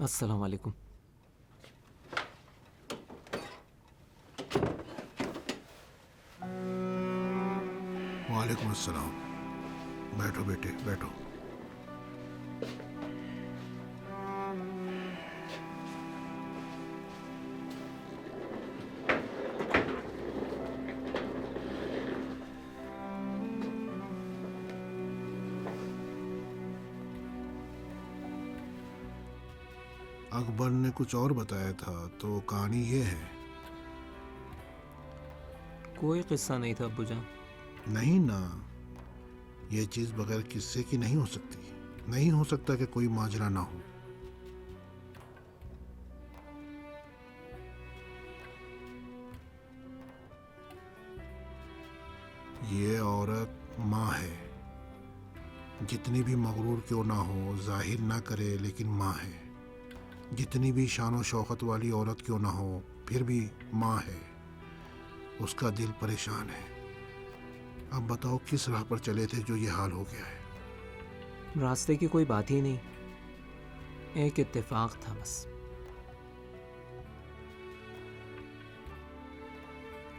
अस्सलाम वालेकुम। वालेकुम अस्सलाम। बैठो बेटे बैठो। अकबर ने कुछ और बताया था, तो कहानी ये है। कोई किस्सा नहीं था अब्बू जान। नहीं ना, ये चीज बगैर किस्से की नहीं हो सकती। नहीं हो सकता कि कोई माजरा ना हो। ये औरत माँ है। जितनी भी मगरूर क्यों ना हो, जाहिर ना करे, लेकिन माँ है। जितनी भी शान शौकत वाली औरत क्यों ना हो, फिर भी माँ है। उसका दिल परेशान है। अब बताओ किस राह पर चले थे जो ये हाल हो गया है। रास्ते की कोई बात ही नहीं, एक इत्तेफाक था बस।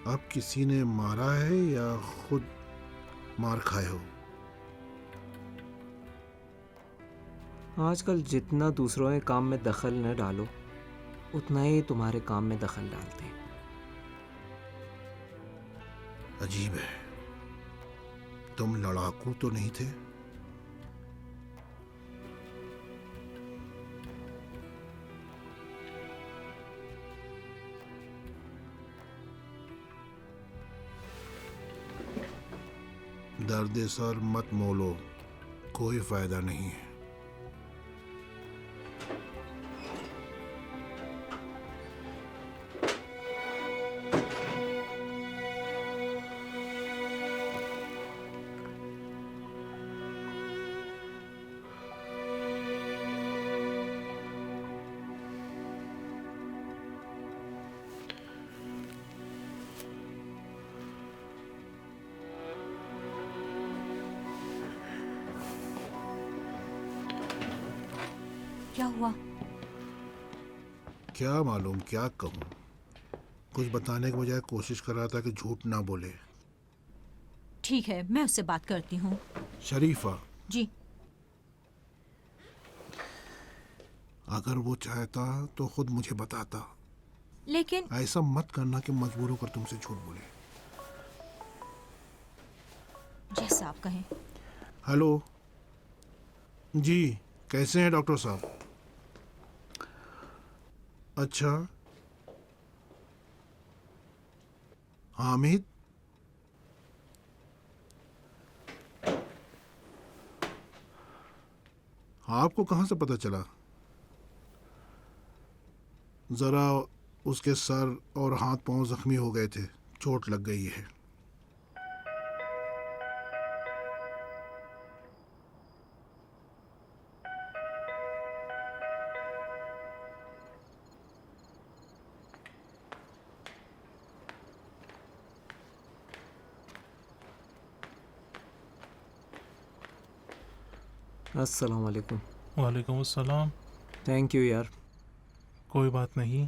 अब किसी ने मारा है या खुद मार खाए हो? आजकल जितना दूसरों के काम में दखल न डालो, उतना ही तुम्हारे काम में दखल डालते हैं। अजीब है। तुम लड़ाकू तो नहीं थे? दर्द सर मत मोलो, कोई फायदा नहीं है। क्या हुआ? क्या मालूम क्या कहूँ। कुछ बताने के बजाय कोशिश कर रहा था कि झूठ ना बोले। ठीक है, मैं उससे बात करती हूँ। शरीफा, जी। अगर वो चाहता तो खुद मुझे बताता। लेकिन ऐसा मत करना कि मजबूर होकर तुमसे झूठ बोले। जैसा आप कहें। हेलो जी, कैसे हैं डॉक्टर साहब? अच्छा, हामिद। आपको कहाँ से पता चला? ज़रा उसके सर और हाथ पांव जख्मी हो गए थे, चोट लग गई है। अस्सलाम वालेकुम। वालेकुम अस्सलाम। थैंक यू यार। कोई बात नहीं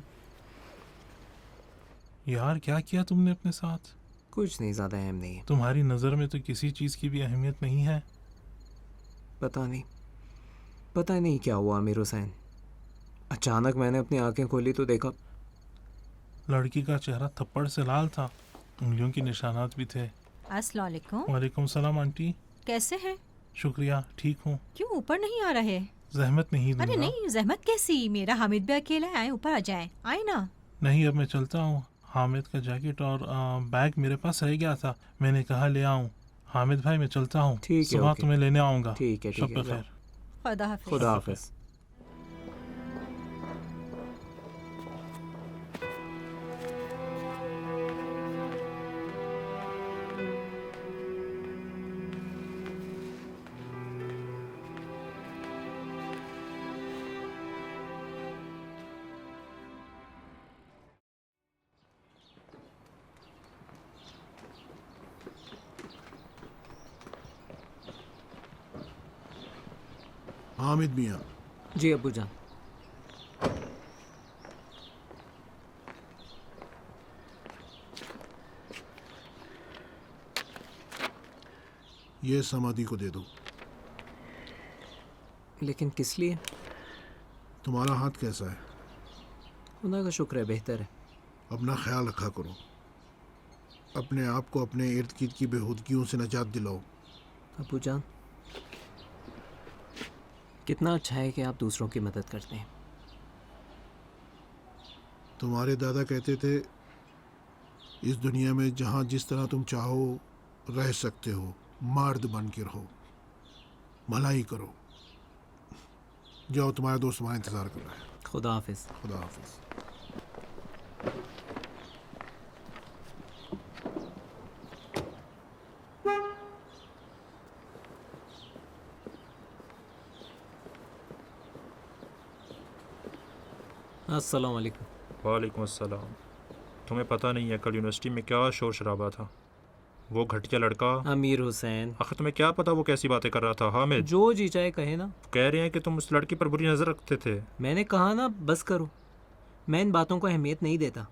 यार, क्या किया तुमने अपने साथ? कुछ नहीं, ज़्यादा अहम नहीं है। तुम्हारी नज़र में तो किसी चीज़ की भी अहमियत नहीं है। पता नहीं क्या हुआ अमीर हुसैन। अचानक मैंने अपनी आंखें खोली तो देखा। लड़की का चेहरा थप्पड़ से लाल था, उंगलियों के निशानात भी थे। अस्सलाम वालेकुम। वालेकुम सलाम आंटी। कैसे हैं? शुक्रिया, ठीक हूँ। क्यों ऊपर नहीं आ रहे? जहमत नहीं अरे दूंगा। नहीं, जहमत कैसी? मेरा हामिद भी अकेला है, ऊपर आ जाए। आए ना। नहीं, अब मैं चलता हूँ। हामिद का जैकेट और बैग मेरे पास रह गया था, मैंने कहा ले आऊँ। हामिद भाई, मैं चलता हूँ। ठीक है, सुबह ओके। तुम्हें लेने आऊँगा। ठीक है शब जाओ। खैर। खुदा हाफिज। खुदा शब हाफिज। हामिद मियाँ, जी अब्बू जान। ये समाधि को दे दो। लेकिन किस लिए? तुम्हारा हाथ कैसा है? खुदा का शुक्र है, बेहतर है। अपना ख्याल रखा करो। अपने आप को अपने इर्द गिर्द की बेहूदगियों से निजात दिलाओ। अबू जान, कितना अच्छा है कि आप दूसरों की मदद करते हैं। तुम्हारे दादा कहते थे इस दुनिया में जहाँ जिस तरह तुम चाहो रह सकते हो, मर्द बन के रहो, भलाई करो। जाओ, तुम्हारा दोस्त तुम्हारा इंतज़ार कर रहा है। खुदा हाफिज। खुदा हाफिज। अस्सलाम वालेकुम। वालेकुम अस्सलाम। तुम्हें पता नहीं है कल यूनिवर्सिटी में क्या शोर शराबा था। वो घटिया लड़का, अमीर हुसैन, आखिर तुम्हें क्या पता वो कैसी बातें कर रहा था? हामिद, जो जी चाहे कहे ना। कह रहे हैं कि तुम उस लड़की पर बुरी नज़र रखते थे। मैंने कहा ना बस करो, मैं इन बातों को अहमियत नहीं देता।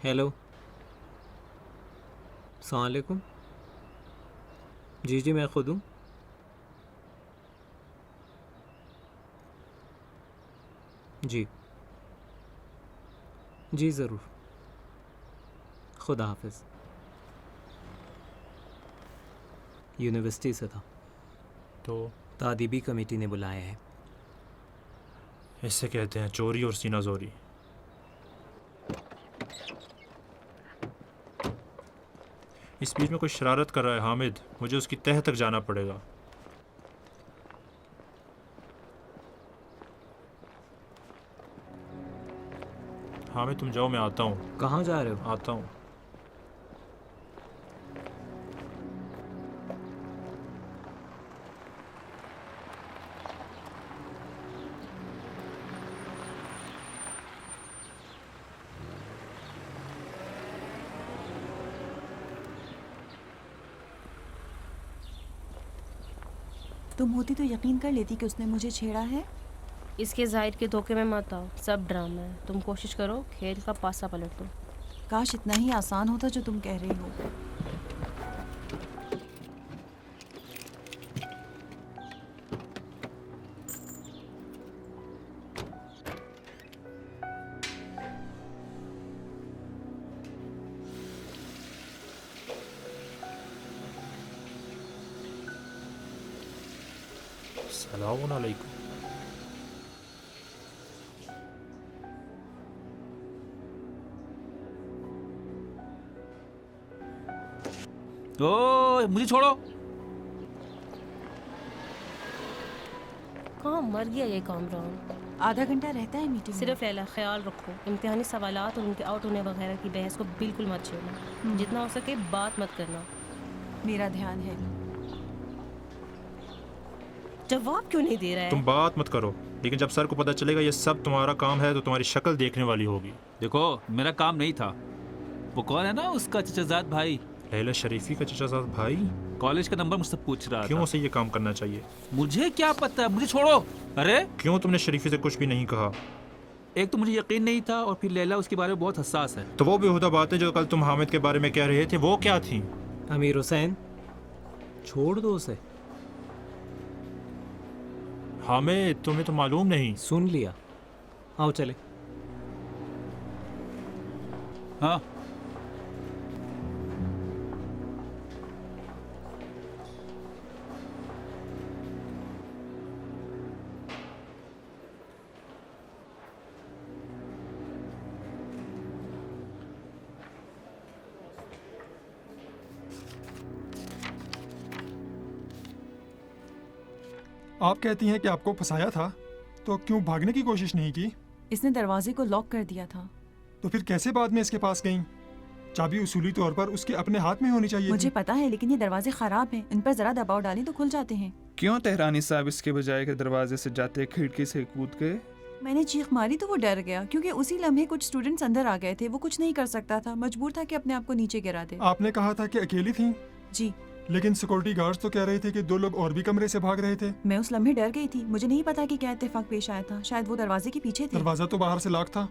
हेलो, अस्सलाम वालेकुम। जी मैं खुद हूँ। जी ज़रूर। खुदा हाफिज़। यूनिवर्सिटी से था, तो तादीबी कमेटी ने बुलाया है। इससे कहते हैं चोरी और सीना जोरी। इस बीच में कोई शरारत कर रहा है हामिद, मुझे उसकी तह तक जाना पड़ेगा। हामिद तुम जाओ, मैं आता हूँ। कहाँ जा रहे हो? आता हूँ। तुम होती तो यकीन कर लेती कि उसने मुझे छेड़ा है। इसके जाहिर के धोखे में मत आओ, सब ड्रामा है। तुम कोशिश करो खेल का पासा पलट दो। काश इतना ही आसान होता जो तुम कह रही हो। सलाम अलैकुम। ओ मुझे छोड़ो। कहाँ मर गया ये कामरान? आधा घंटा रहता है मीटिंग में। सिर्फ लैला ख्याल रखो, इम्तिहानी सवालात और उनके आउट होने वगैरह की बहस को बिल्कुल मत छेड़ना। जितना हो सके बात मत करना। मेरा ध्यान है। जवाब क्यों नहीं दे रहा है? तुम बात मत करो, लेकिन जब सर को पता चलेगा ये सब तुम्हारा काम है तो तुम्हारी शक्ल देखने वाली होगी। देखो मेरा काम नहीं था। वो कौन है ना, उसका चचाजाद भाई, लैला शरीफी का चचाजाद भाई, कॉलेज का नंबर मुझसे पूछ रहा क्यों था। उसे ये काम करना चाहिए? मुझे क्या पता, मुझे छोड़ो। अरे क्यों तुमने शरीफी से कुछ भी नहीं कहा? एक तो मुझे यकीन नहीं था और फिर लैला उसके बारे में बहुत हसास है। तो वो बेहुदा बातें जो कल तुम हामिद के बारे में कह रहे थे वो क्या थी? अमीर हुसैन, छोड़ दो उसे। हामिद तुम्हें तो मालूम नहीं। सुन लिया, आओ चले। हाँ आप कहती हैं कि आपको फंसाया था, तो क्यों भागने की कोशिश नहीं की? इसने दरवाजे को लॉक कर दिया था। तो फिर कैसे बाद में इसके पास गईं? चाबी उसूली तौर पर उसके अपने हाथ में होनी चाहिए मुझे थी। पता है, लेकिन ये दरवाजे खराब हैं। इन पर जरा दबाव डालें तो खुल जाते हैं। क्यों तेहरानी साहब इसके बजाय के दरवाजे से जाते खिड़की से कूद गए? मैंने चीख मारी तो वो डर गया, क्योंकि उसी लम्हे कुछ स्टूडेंट्स अंदर आ गए थे। वो कुछ नहीं कर सकता था, मजबूर था कि अपने आप को नीचे गिरा दे। आपने कहा था कि अकेली थी, जी, लेकिन सिक्योरिटी गार्ड्स तो कह रहे थे कि 2 लोग और भी कमरे से भाग रहे थे। मैं उस लम्हे डर गई थी। मुझे नहीं पता कि क्या इत्तेफाक पेश आया था। शायद वो दरवाजे के पीछे थे। दरवाजा तो बाहर से लॉक था।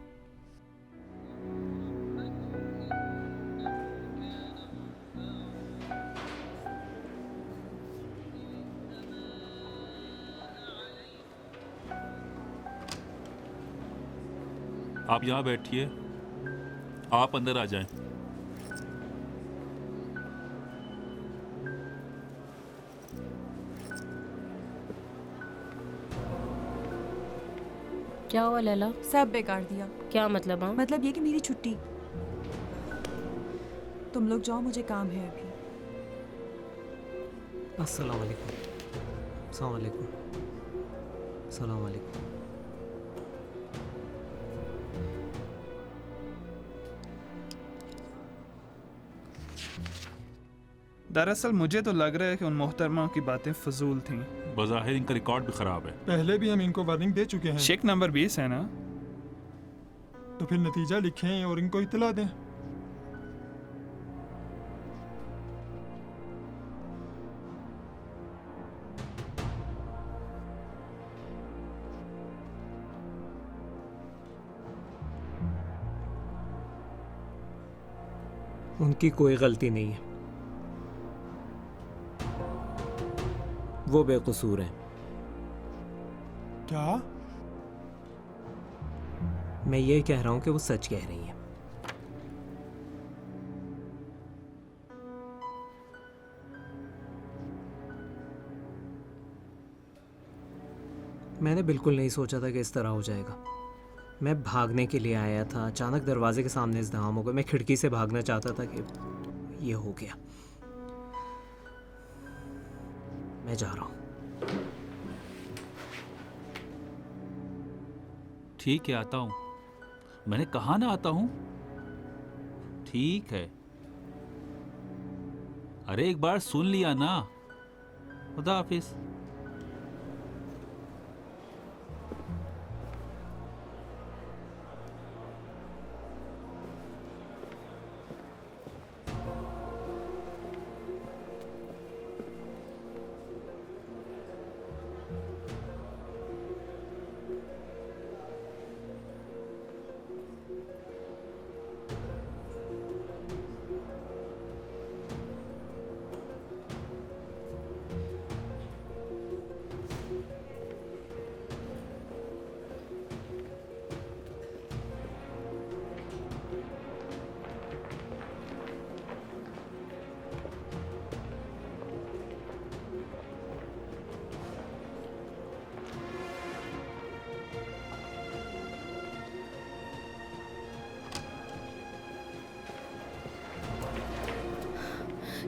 आप यहाँ बैठिए, आप अंदर आ जाएं। क्या हुआ लैला? सब बेकार दिया। क्या मतलब? हाँ, मतलब ये कि मेरी छुट्टी। तुम लोग जाओ, मुझे काम है अभी। अस्सलाम वालेकुम। अस्सलाम वालेकुम। अस्सलाम वालेकुम। दरअसल मुझे तो लग रहा है कि उन मोहतरमा की बातें फजूल थीं। बज़ाहिर इनका रिकॉर्ड भी ख़राब है। पहले भी हम इनको वार्निंग दे चुके हैं। शेख नंबर 20 है ना? तो फिर नतीजा लिखें और इनको इत्तला दें। उनकी कोई गलती नहीं है, वो बेकसूर हैं। क्या? मैं ये कह रहा हूँ कि वो सच कह रही हैं। मैंने बिल्कुल नहीं सोचा था कि इस तरह हो जाएगा। मैं भागने के लिए आया था, अचानक दरवाजे के सामने इज़्दिहाम हो गया। मैं खिड़की से भागना चाहता था कि ये हो गया। मैं जा रहा हूँ। ठीक है, आता हूँ। मैंने कहा ना आता हूँ। ठीक है, अरे एक बार सुन लिया ना। खुदा हाफिज।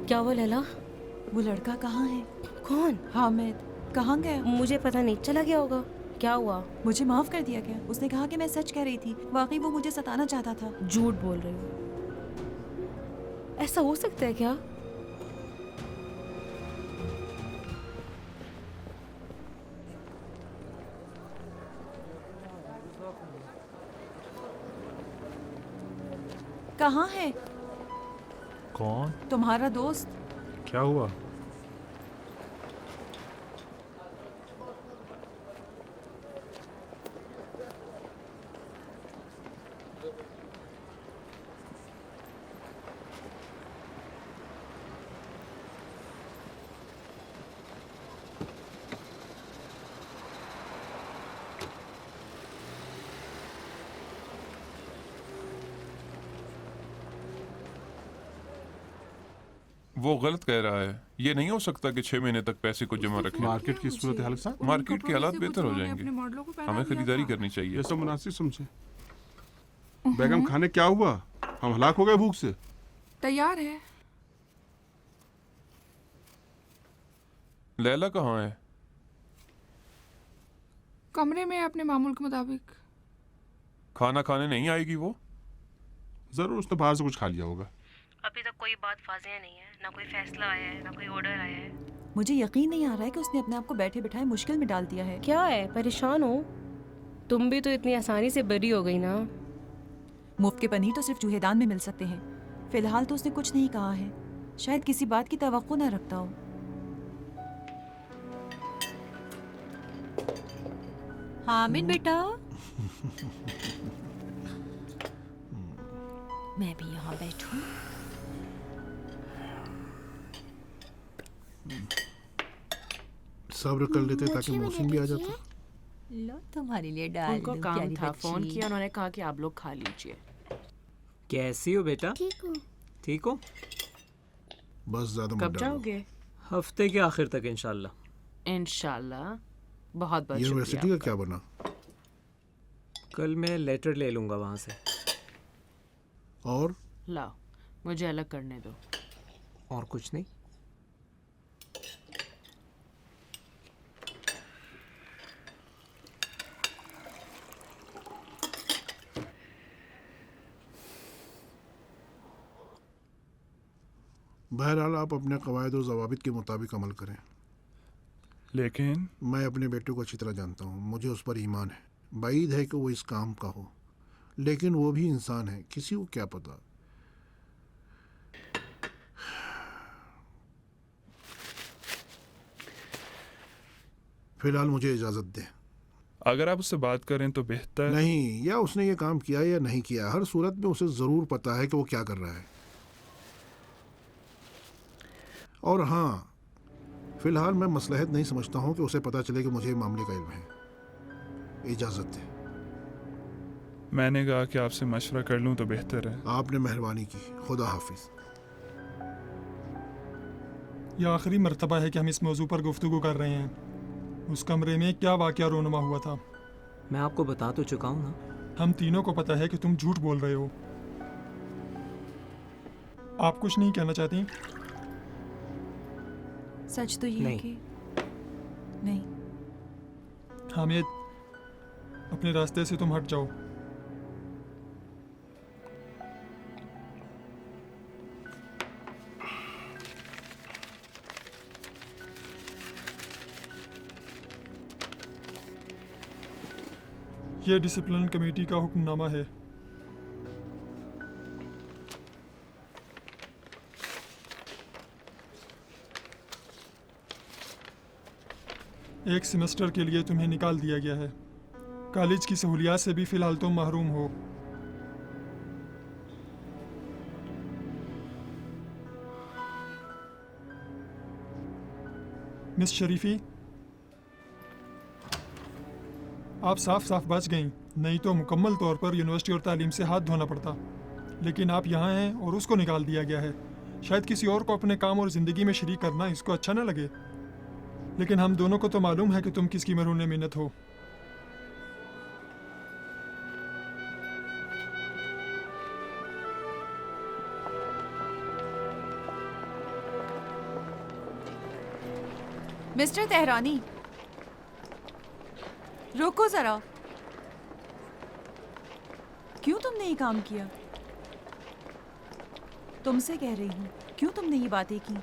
क्या हुआ लैला? वो लड़का कहाँ है? कौन? हामिद। कहाँ गया? मुझे पता नहीं, चला गया होगा। क्या हुआ? मुझे माफ कर दिया गया। उसने कहा कि मैं सच कह रही थी। वाकई वो मुझे सताना चाहता था। झूठ बोल रही हूँ। ऐसा हो सकता है क्या? कहाँ है? कौन? तुम्हारा दोस्त। क्या हुआ? वो गलत कह रहा है। ये नहीं हो सकता कि 6 महीने तक पैसे को जमा रखें। मार्केट की सूरत हाल के साथ मार्केट के हालात बेहतर हो जाएंगे। हमें खरीदारी करनी चाहिए। ये सब मुनासिब समझे। बेगम खाने क्या हुआ? हम हलाक हो गए भूख से। तैयार है। लैला कहाँ है? कमरे में अपने मामूल के मुताबिक। खाना खाने नहीं आएगी वो? जरूर उसने बाहर से कुछ खा लिया होगा। अभी तक कोई बात वाज़ेह नहीं है, ना कोई फैसला आया है, ना कोई ऑर्डर आया है। मुझे यकीन नहीं आ रहा है कि उसने अपने आप को बैठे बिठाए मुश्किल में डाल दिया है। क्या है, परेशान हो? तुम भी तो इतनी आसानी से बरी हो गई ना। मुफ्त के पनीर तो सिर्फ चूहेदान में मिल सकते हैं। फिलहाल तो उसने कुछ नहीं कहा है। शायद किसी बात की तवक्को ना रखता हो। हामिद बेटा, मैं भी यहाँ बैठूं। सब्र कर लेते ताकि मौसम भी आ जाता। लो तुम्हारे लिए डाल उनको दूं, काम प्यारी था, फोन बच्ची। किया, उन्होंने कहा कि आप लोग खा लीजिए। कैसी हो बेटा? ठीक हूँ। ठीक हो? बस ज्यादा मत कब डालो। जाओगे? हफ्ते के आखिर तक इंशाल्लाह। इंशाल्लाह। बहुत बहुत यूनिवर्सिटी शुक्रिया का क्या बना? कल मैं लेटर ले लूँगा वहाँ से। और आपका। लाओ, मुझे अलग करने दो। और कुछ नहीं। बहरहाल आप अपने कवायद और जवाबित के मुताबिक अमल करें। लेकिन मैं अपने बेटे को अच्छी तरह जानता हूँ, मुझे उस पर ईमान है। बाईद है कि वो इस काम का हो, लेकिन वो भी इंसान है, किसी को क्या पता। फिलहाल मुझे इजाज़त दें। अगर आप उससे बात करें तो बेहतर। नहीं, या उसने ये काम किया या नहीं किया, हर सूरत में उसे ज़रूर पता है कि वो क्या कर रहा है। और हाँ, फिलहाल मैं मसलहत नहीं समझता हूँ कि उसे पता चले कि मुझे ये मामले का इल्म है। इजाज़त दें। मैंने कहा कि आपसे मशवरा कर लूं तो बेहतर है। आपने मेहरबानी की। खुदा हाफिज। यह आखिरी मर्तबा है कि हम इस मौजू पर गुफ्तगू कर रहे हैं। उस कमरे में क्या वाक़या रोनुमा हुआ था? मैं आपको बता तो चुका हूँ ना। हम तीनों को पता है कि तुम झूठ बोल रहे हो। आप कुछ नहीं कहना चाहती? सच तो ये है नहीं। कि नहीं। हामिद, अपने रास्ते से तुम हट जाओ। यह डिसिप्लिन कमेटी का हुक्मनामा है। एक सेमेस्टर के लिए तुम्हें निकाल दिया गया है। कॉलेज की सहूलियात से भी फिलहाल तुम महरूम हो। मिस शरीफी, आप साफ साफ बच गईं, नहीं तो मुकम्मल तौर पर यूनिवर्सिटी और तालीम से हाथ धोना पड़ता। लेकिन आप यहाँ हैं और उसको निकाल दिया गया है। शायद किसी और को अपने काम और ज़िंदगी में शरीक करना इसको अच्छा ना लगे, लेकिन हम दोनों को तो मालूम है कि तुम किसकी महरूने मिन्नत हो। मिस्टर तेहरानी, रुको जरा। क्यों तुमने ये काम किया? तुमसे कह रही हूँ, क्यों तुमने ये बातें की?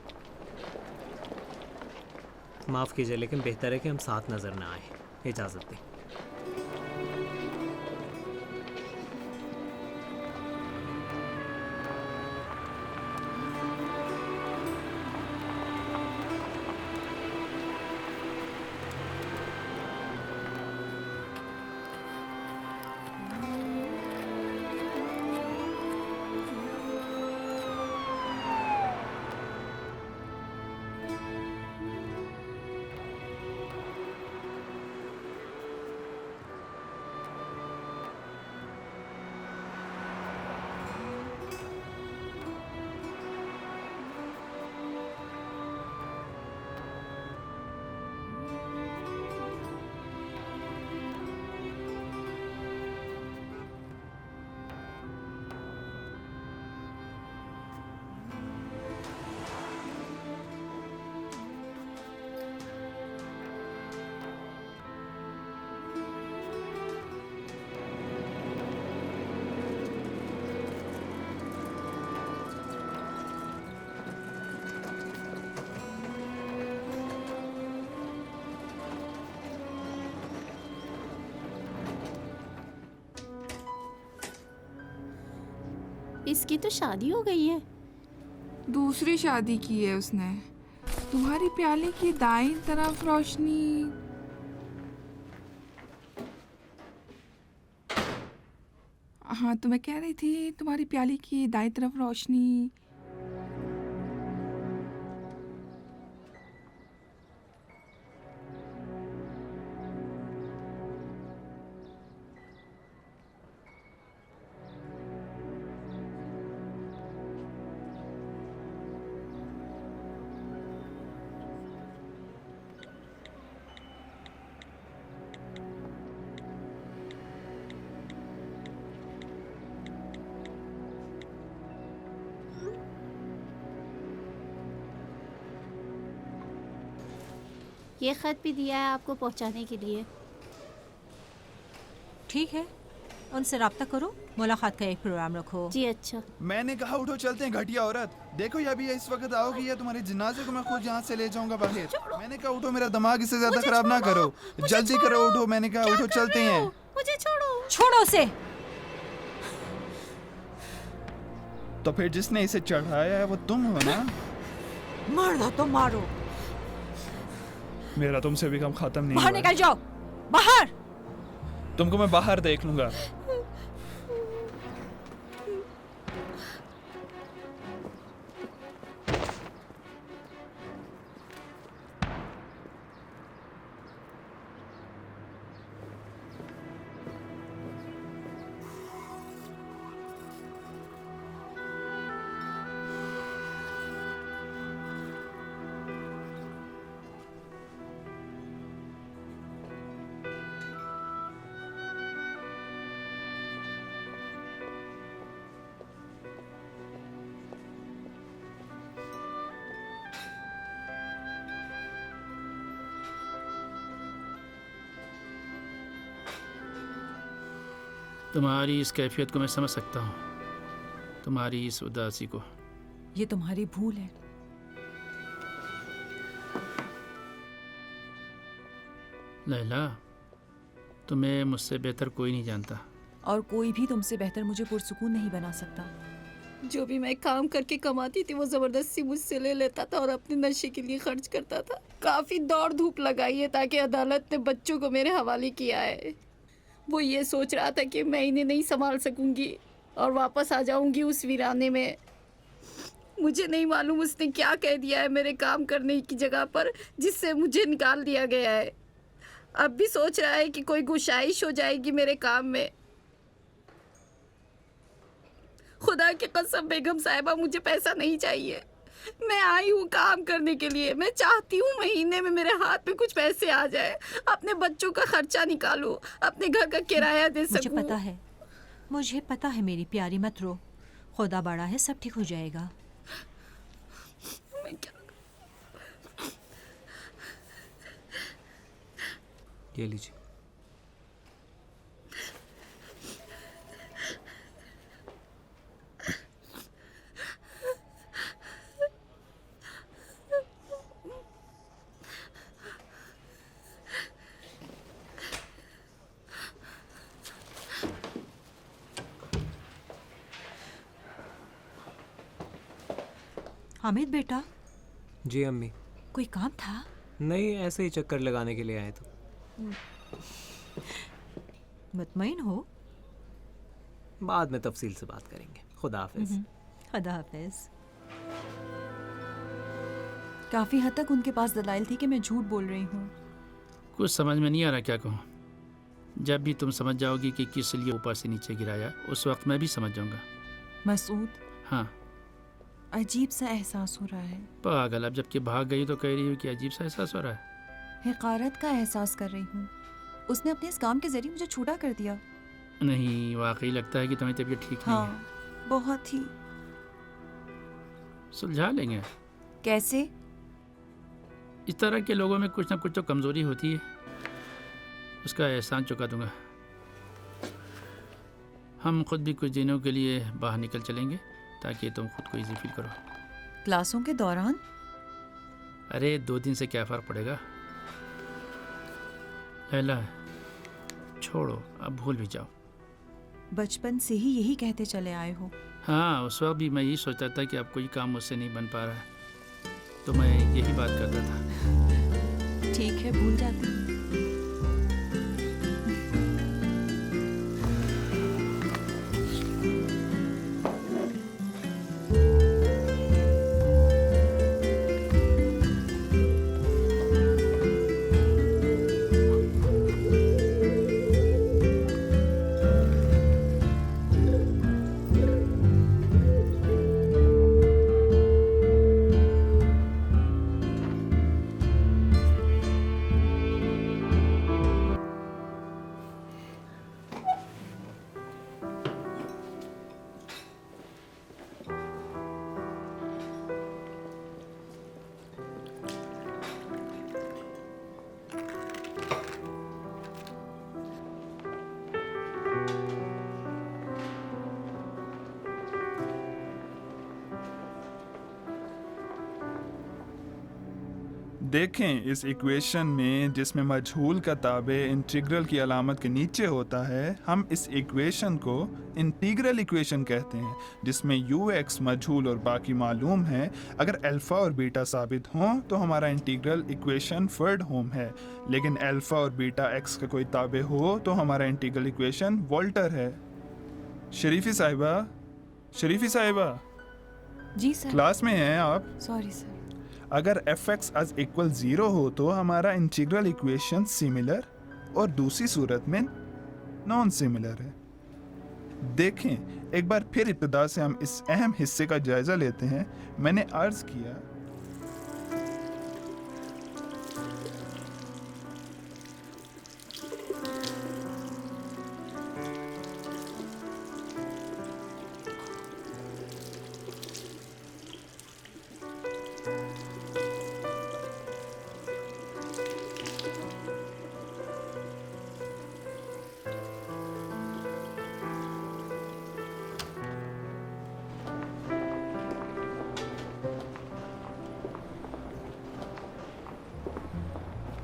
माफ़ कीजिए, लेकिन बेहतर है कि हम साथ नज़र ना आए। इजाज़त दें। इसकी तो शादी हो गई है। दूसरी शादी की है उसने। तुम्हारी प्याले की दाईं तरफ रोशनी। हाँ, तो मैं कह रही थी तुम्हारी प्याली की दाईं तरफ रोशनी। ये खत भी दिया है आपको पहुंचाने के लिए। ठीक है, उनसे रब्ता करो, मुलाकात का एक प्रोग्राम रखो। जी अच्छा। मैंने कहा उठो चलते हैं घटिया औरत। देखो ये अभी इस वक्त आओगी या तुम्हारे जनाजे को मैं खुद यहाँ से ले जाऊंगा बाहर। मैंने कहा उठो, मेरा दिमाग इससे ज्यादा खराब ना करो। जल्दी करो, उठो। मैंने कहा उठो चलते हैं। मुझे छोड़ो। छोड़ो उसे। तो फिर जिसने इसे चढ़ाया है वो तुम हो ना? मार दो तो मारो। मेरा तुमसे भी कम खत्म नहीं बाहर हुआ है। निकल जाओ, बाहर। तुमको मैं बाहर देख लूंगा। तुम्हारी इस कैफियत को मैं समझ सकता हूँ, तुम्हारी इस उदासी को। ये तुम्हारी भूल है। लैला, तुम्हें मुझसे बेहतर कोई नहीं जानता। और कोई भी तुमसे बेहतर मुझे पुरसुकून नहीं बना सकता। जो भी मैं काम करके कमाती थी वो जबरदस्ती मुझसे ले लेता था और अपने नशे के लिए खर्च करता था। काफी दौड़ धूप लगाई है ताकि अदालत ने बच्चों को मेरे हवाले किया है। वो ये सोच रहा था कि मैं इन्हें नहीं संभाल सकूंगी और वापस आ जाऊंगी उस वीराने में। मुझे नहीं मालूम उसने क्या कह दिया है मेरे काम करने की जगह पर, जिससे मुझे निकाल दिया गया है। अब भी सोच रहा है कि कोई गुशाइश हो जाएगी मेरे काम में। खुदा की कसम बेगम साहिबा, मुझे पैसा नहीं चाहिए। मैं आई हूँ काम करने के लिए। मैं चाहती हूँ महीने में मेरे हाथ में कुछ पैसे आ जाए, अपने बच्चों का खर्चा निकालूं, अपने घर का किराया दे सकूं। मुझे पता है मेरी प्यारी, मत रो। खुदा बड़ा है, सब ठीक हो जाएगा। मैं क्या ये लीजिए। हामिद बेटा। जी अम्मी। कोई काम था? नहीं, ऐसे ही चक्कर लगाने के लिए आए थे। मुतमईन हो? बाद में तफसील से बात करेंगे। खुदा हाफिज। खुदा हाफिज। काफी हद तक उनके पास दलाइल थी कि मैं झूठ बोल रही हूँ। कुछ समझ में नहीं आ रहा क्या कहूँ। जब भी तुम समझ जाओगी कि किस लिए ऊपर से नीचे गिराया, उस वक्त मैं भी समझ जाऊंगा। मसूद, हाँ। अजीब सा एहसास हो रहा है। पागल, अब जबकि भाग गई तो कह रही हो कि अजीब सा एहसास हो रहा है। हिकारत का एहसास कर रही हूँ। उसने अपने इस काम के जरिए मुझे छोटा कर दिया। नहीं, वाकई लगता है कि तुम्हारी तबीयत ठीक नहीं है। बहुत ही। सुलझा लेंगे। कैसे? इस तरह के लोगों में कुछ ना कुछ तो कमजोरी होती है, उसका एहसान चुका दूंगा। हम खुद भी कुछ दिनों के लिए बाहर निकल चलेंगे ताकि तुम खुद को इजी फील करो। क्लासों के दौरान? अरे 2 दिन से क्या फ़र्क पड़ेगा। लैला, छोड़ो, अब भूल भी जाओ। बचपन से ही यही कहते चले आए हो। हाँ, उस वक्त भी मैं यही सोचता था कि अब कोई काम मुझसे नहीं बन पा रहा है, तो मैं यही बात करता था। ठीक है, भूल जाती हूँ। देखें इस इक्वेशन में जिसमें मजहूल का ताबे इंटीग्रल की अलामत के नीचे होता है, हम इस इक्वेशन को इंटीग्रल इक्वेशन कहते हैं, जिसमें ux मजहूल और बाकी मालूम है। अगर अल्फ़ा और बीटा साबित हों तो हमारा इंटीग्रल इक्वेशन फ्रेडहोम है, लेकिन अल्फ़ा और बीटा x का कोई ताबे हो तो हमारा इंटीग्रल इक्वेशन वोल्टर है। शरीफी साहिबा जी सर। क्लास में हैं आप? Sorry sir. अगर fx as इक्वल 0 हो तो हमारा इंटीग्रल इक्वेशन सिमिलर और दूसरी सूरत में नॉन सिमिलर है। देखें एक बार फिर इब्तिदा से हम इस अहम हिस्से का जायजा लेते हैं। मैंने अर्ज किया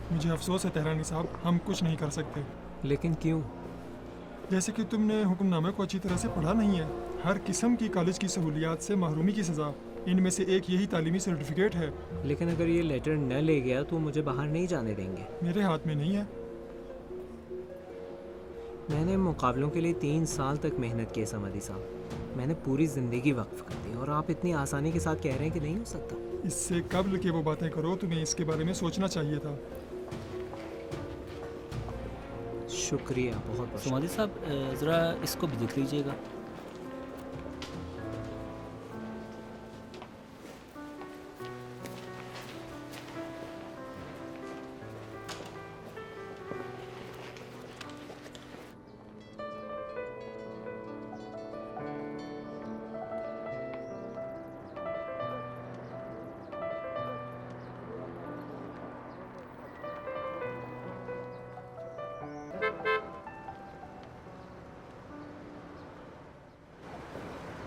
मुझे अफसोस है तेहरानी साहब, हम कुछ नहीं कर सकते। लेकिन क्यों? जैसे कि तुमने हुक्मनामे को अच्छी तरह से पढ़ा नहीं है। हर किस्म की कॉलेज की सहूलियात से महरूमी की सज़ा, इनमें से एक यही तालीमी सर्टिफिकेट है। लेकिन अगर ये लेटर न ले गया तो मुझे बाहर नहीं जाने देंगे। मेरे हाथ में नहीं है। मैंने मुकाबलों के लिए 3 साल तक मेहनत की समदी साहब। मैंने पूरी ज़िंदगी वक्फ कर दी और आप इतनी आसानी के साथ कह रहे हैं कि नहीं हो सकता। इससे कब्ल के वो बातें करो, तुम्हें इसके बारे में सोचना चाहिए था। शुक्रिया, बहुत बहुत सुमादी साहब ज़रा इसको भी देख लीजिएगा।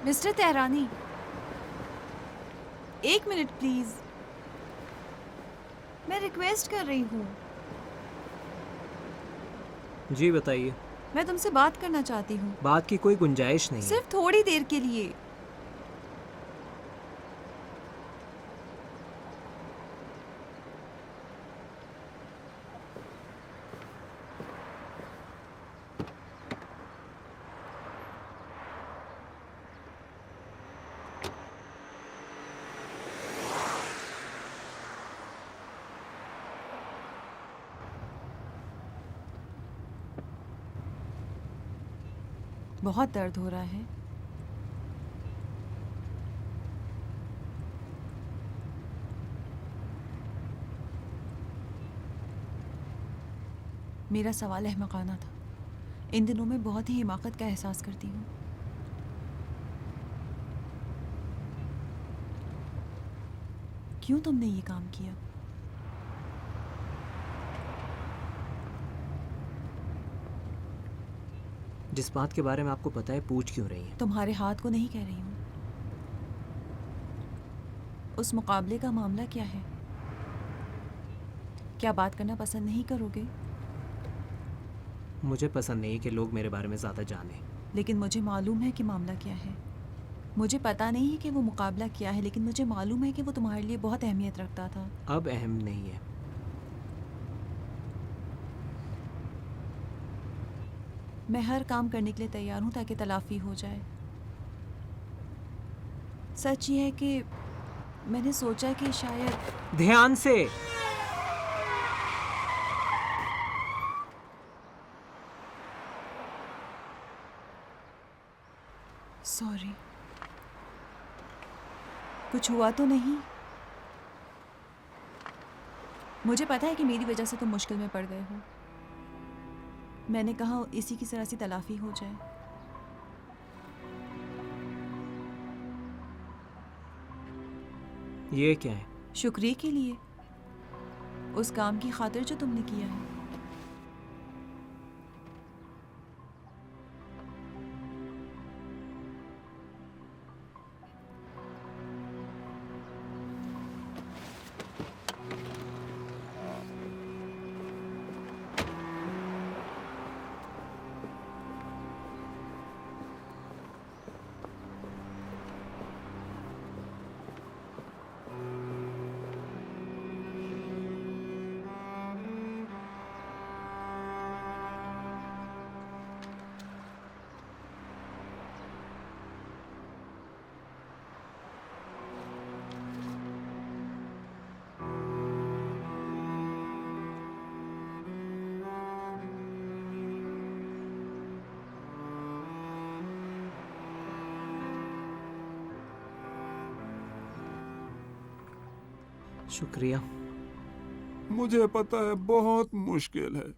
मिस्टर तेहरानी, 1 मिनट प्लीज, मैं रिक्वेस्ट कर रही हूँ। जी बताइए। मैं तुमसे बात करना चाहती हूँ। बात की कोई गुंजाइश नहीं है। सिर्फ थोड़ी देर के लिए। बहुत दर्द हो रहा है। मेरा सवाल अहमकाना था। इन दिनों में बहुत ही हिमाकत का एहसास करती हूँ। क्यों तुमने ये काम किया? जिस बात के बारे में आपको पता है पूछ क्यों रही हैं? तुम्हारे हाथ को नहीं कह रही हूँ। उस मुकाबले का मामला क्या है? क्या बात करना पसंद नहीं करोगे? मुझे पसंद नहीं है कि लोग मेरे बारे में ज़्यादा जाने। लेकिन मुझे मालूम है कि मामला क्या है। मुझे पता नहीं है कि वो मुकाबला क्या है, लेकिन मुझे मालूम है कि वो तुम्हारे लिए बहुत अहमियत रखता था। अब अहम नहीं है। मैं हर काम करने के लिए तैयार हूँ ताकि तलाफी हो जाए। सच ये है कि मैंने सोचा कि शायद। ध्यान से। सॉरी। कुछ हुआ तो नहीं? मुझे पता है कि मेरी वजह से तुम मुश्किल में पड़ गए हो। मैंने कहा इसी की तरह सी तलाफी हो जाए। ये क्या है? शुक्रिया के लिए, उस काम की खातिर जो तुमने किया है। शुक्रिया। मुझे पता है बहुत मुश्किल है,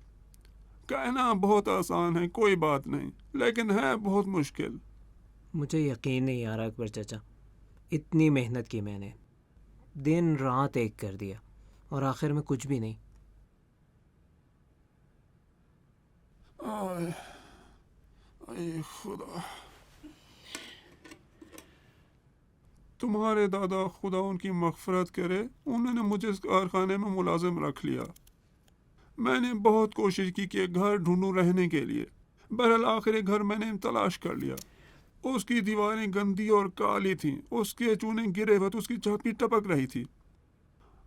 कहना बहुत आसान है, कोई बात नहीं, लेकिन है बहुत मुश्किल। मुझे यकीन नहीं आ रहा अकबर चाचा, इतनी मेहनत की मैंने, दिन रात एक कर दिया और आखिर में कुछ भी नहीं। आय, आय खुदा, तुम्हारे दादा खुदा उनकी मग़फ़िरत करे, उन्होंने मुझे इस कारखाने में मुलाजिम रख लिया। मैंने बहुत कोशिश की कि एक घर ढूंढूं रहने के लिए। बहरहाल आखिर एक घर मैंने तलाश कर लिया। उसकी दीवारें गंदी और काली थीं, उसके चूने गिरे हुए, उसकी छत भी टपक रही थी।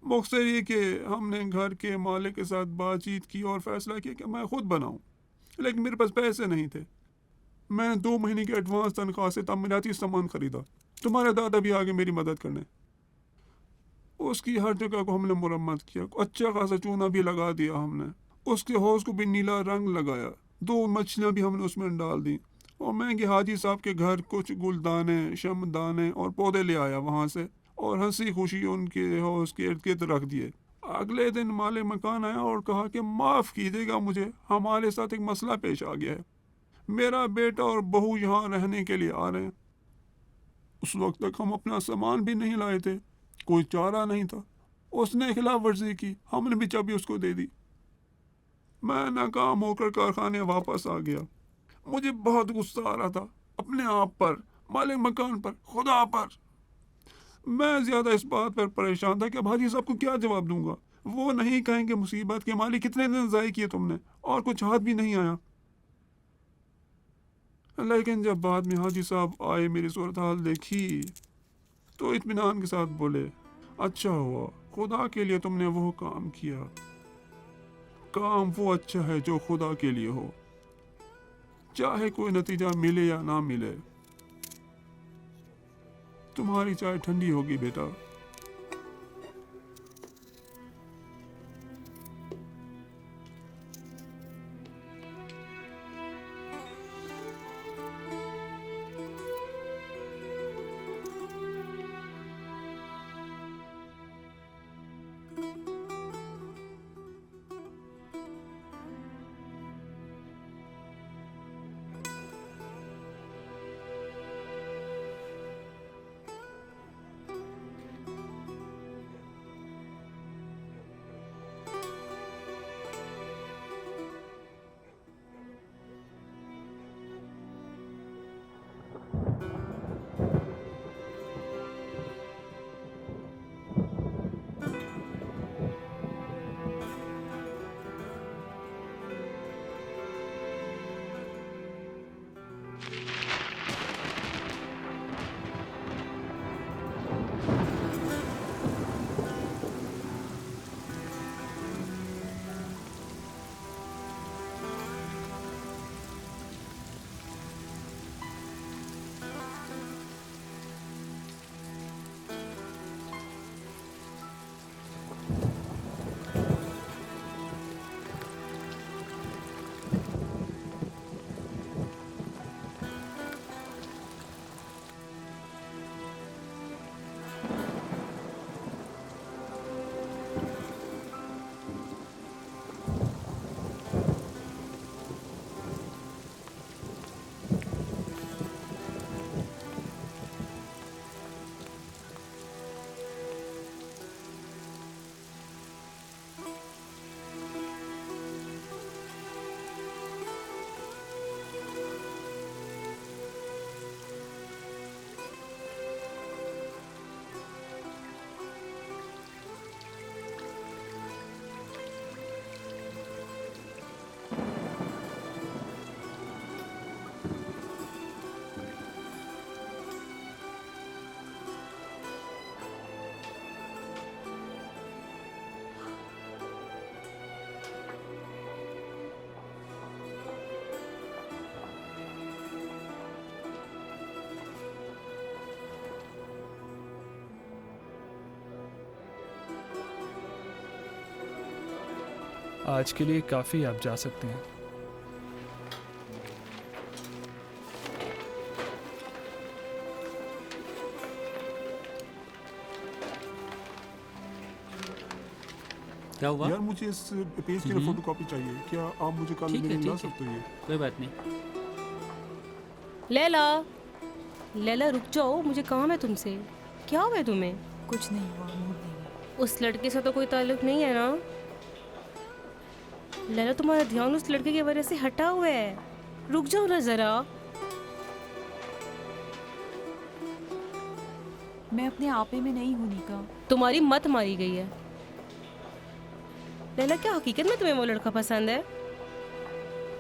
मकसद ये कि हमने घर के मालिक के साथ बातचीत की और फैसला किया कि मैं खुद बनाऊं, लेकिन मेरे पास पैसे नहीं थे। मैं 2 महीने की एडवांस तनख्वाह से तमीराती सामान खरीदा। तुम्हारे दादा भी आगे मेरी मदद करने। उसकी हर जगह को हमने मुरम्मत किया, अच्छा खासा चूना भी लगा दिया हमने। उसके हौज को भी नीला रंग लगाया, 2 मछलियाँ भी हमने उसमें डाल दी। और मैं कि हाजी साहब के घर कुछ गुलदाने, शमदाने और पौधे ले आया वहाँ से, और हंसी खुशी उनके हौज के इर्द गिर्द रख दिए। अगले दिन मालिक मकान आया और कहा कि माफ़ कीजिएगा मुझे, हमारे साथ एक मसला पेश आ गया है। मेरा बेटा और बहू यहाँ रहने के लिए आ रहे हैं। उस वक्त तक हम अपना सामान भी नहीं लाए थे, कोई चारा नहीं था। उसने खिलाफ वर्जी की, हमने भी चाबी उसको दे दी। मैं नाकाम होकर कारखाने वापस आ गया। मुझे बहुत गुस्सा आ रहा था अपने आप पर, मालिक मकान पर, खुदा पर। मैं ज़्यादा इस बात पर परेशान था कि अब हाजी साहब को क्या जवाब दूंगा। वो नहीं कहेंगे मुसीबत के मालिक कितने दिन ज़ाय किए तुमने, और कुछ हाथ भी नहीं आया। लेकिन जब बाद में हाजी साहब आए, मेरी सूरत हाल देखी, तो इत्मीनान के साथ बोले, अच्छा हुआ, खुदा के लिए तुमने वो काम किया। काम वो अच्छा है जो खुदा के लिए हो, चाहे कोई नतीजा मिले या ना मिले। तुम्हारी चाय ठंडी होगी बेटा। आज के लिए काफ़ी, आप जा सकते हैं। क्या हुआ? यार मुझे इस पेज की फोटो कॉपी चाहिए, क्या आप मुझे कल ठीक है, मिला ठीक है। सकते हो? ये कोई बात नहीं। लैला, लैला रुक जाओ, मुझे काम है तुमसे। क्या हुआ है तुम्हें? कुछ नहीं हुआ, मूड नहीं है। उस लड़के से तो कोई ताल्लुक नहीं है ना? लैला, तुम्हारा ध्यान उस लड़के की वजह से हटा हुआ है। रुक जाओ ना जरा। मैं अपने आपे में नहीं हूँ निका। तुम्हारी मत मारी गई है। लैला, क्या हकीकत में तुम्हें वो लड़का पसंद है?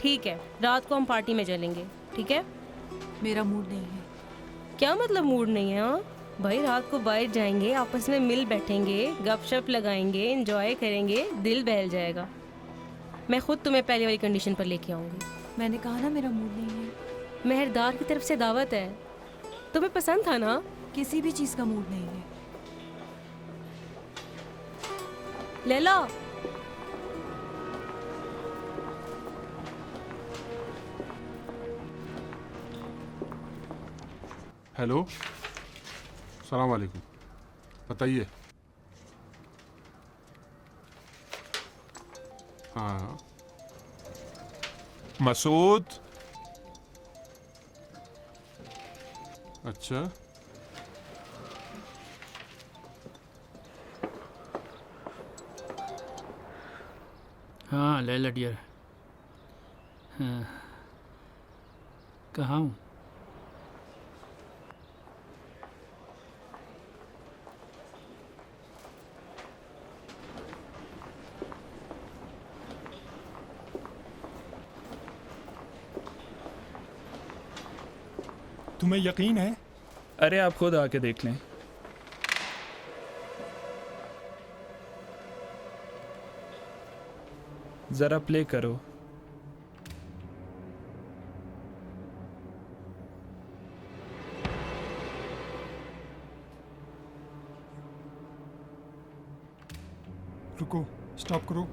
ठीक है, रात को हम पार्टी में चलेंगे, ठीक है? मेरा मूड नहीं है। क्या मतलब मूड नहीं है? हाँ भाई, रात को बाहर जाएंगे, आपस में मिल बैठेंगे, गपशप लगाएंगे, एंजॉय करेंगे, दिल बहल जाएगा। मैं खुद तुम्हें पहले वाली कंडीशन पर लेके आऊँगी। मैंने कहा ना मेरा मूड नहीं है। मेहरदार की तरफ से दावत है। तुम्हें पसंद था ना? किसी भी चीज़ का मूड नहीं है। लैला, हेलो, सलाम वालेकुम, बताइए। हाँ, मसूद, अच्छा, हाँ लैला डियर, हाँ कहाँ हूँ? तुम्हें यकीन है? अरे आप खुद आके देख लें। ज़रा प्ले करो। रुको, स्टॉप करो,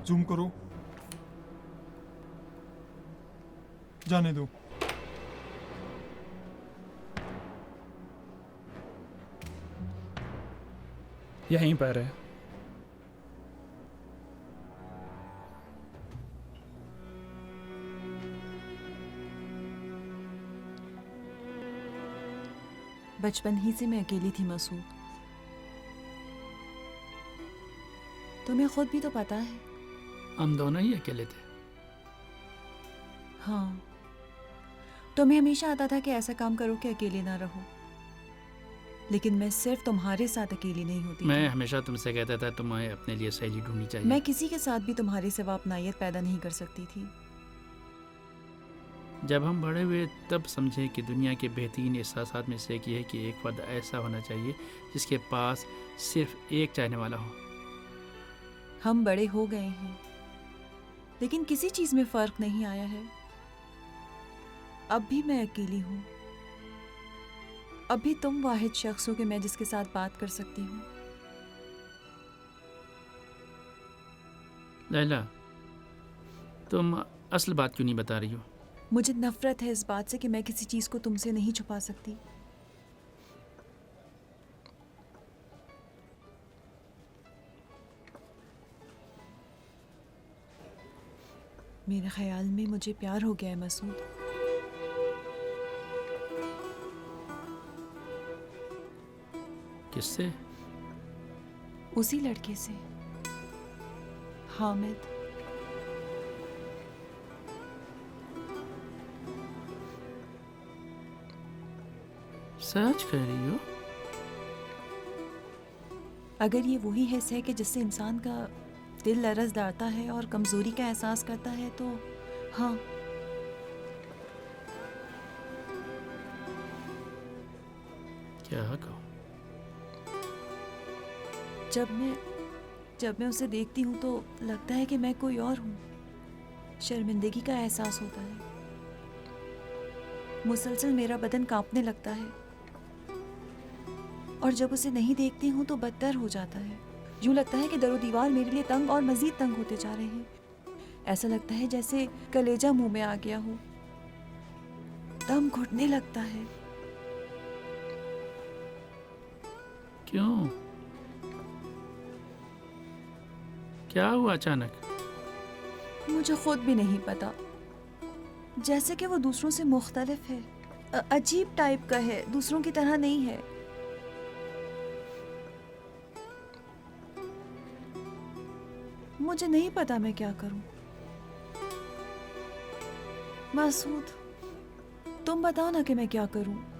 जूम करो, जाने दो। यहीं पर है। बचपन ही से मैं अकेली थी मसूद। तुम्हें खुद भी तो पता है। हम दोनों ही अकेले थे। हाँ, तुम्हें हमेशा आता था कि ऐसा काम करो कि अकेले ना रहो, लेकिन मैं सिर्फ तुम्हारे साथ अकेली नहीं होती मैं थी। हमेशा तुमसे कहता था तुम्हें अपने लिए सहेली ढूंढनी चाहिए। मैं किसी के साथ भी तुम्हारे सिवा अपनायत पैदा नहीं कर सकती थी। जब हम बड़े हुए तब समझे कि दुनिया के बेहतरीन एहसासात में से एक ये है कि एक फर्द ऐसा होना चाहिए जिसके पास सिर्फ एक चाहने वाला हो। हम बड़े हो गए हैं, लेकिन किसी चीज़ में फ़र्क नहीं आया है। अब भी मैं अकेली हूँ। अब भी तुम वाहिद शख्स हो कि मैं जिसके साथ बात कर सकती हूँ। लैला, तुम असल बात क्यों नहीं बता रही हो? मुझे नफरत है इस बात से कि मैं किसी चीज़ को तुमसे नहीं छुपा सकती। मेरे ख्याल में मुझे प्यार हो गया है मसूद। किससे? उसी लड़के से, हामिद। सच कह रही हो? अगर ये वही हिस्स है कि जिससे इंसान का दिल लरज़ डालता है और कमज़ोरी का एहसास करता है, तो हाँ। क्या कहो? जब मैं उसे देखती हूँ तो लगता है कि मैं कोई और हूँ। शर्मिंदगी का एहसास होता है। मुसलसल मेरा बदन कांपने लगता है, और जब उसे नहीं देखती हूँ तो बदतर हो जाता है। यूँ लगता है कि दरो दीवार मेरे लिए तंग और मजीद तंग होते जा रहे हैं। ऐसा लगता है जैसे कलेजा मुंह में आ गया हो। दम घुटने लगता है। क्यों? क्या हुआ अचानक? मुझे खुद भी नहीं पता। जैसे कि वो दूसरों से मुख्तलिफ है, अजीब टाइप का है, दूसरों की तरह नहीं है। मुझे नहीं पता मैं क्या करूं। मासूद, तुम बताओ ना कि मैं क्या करूं।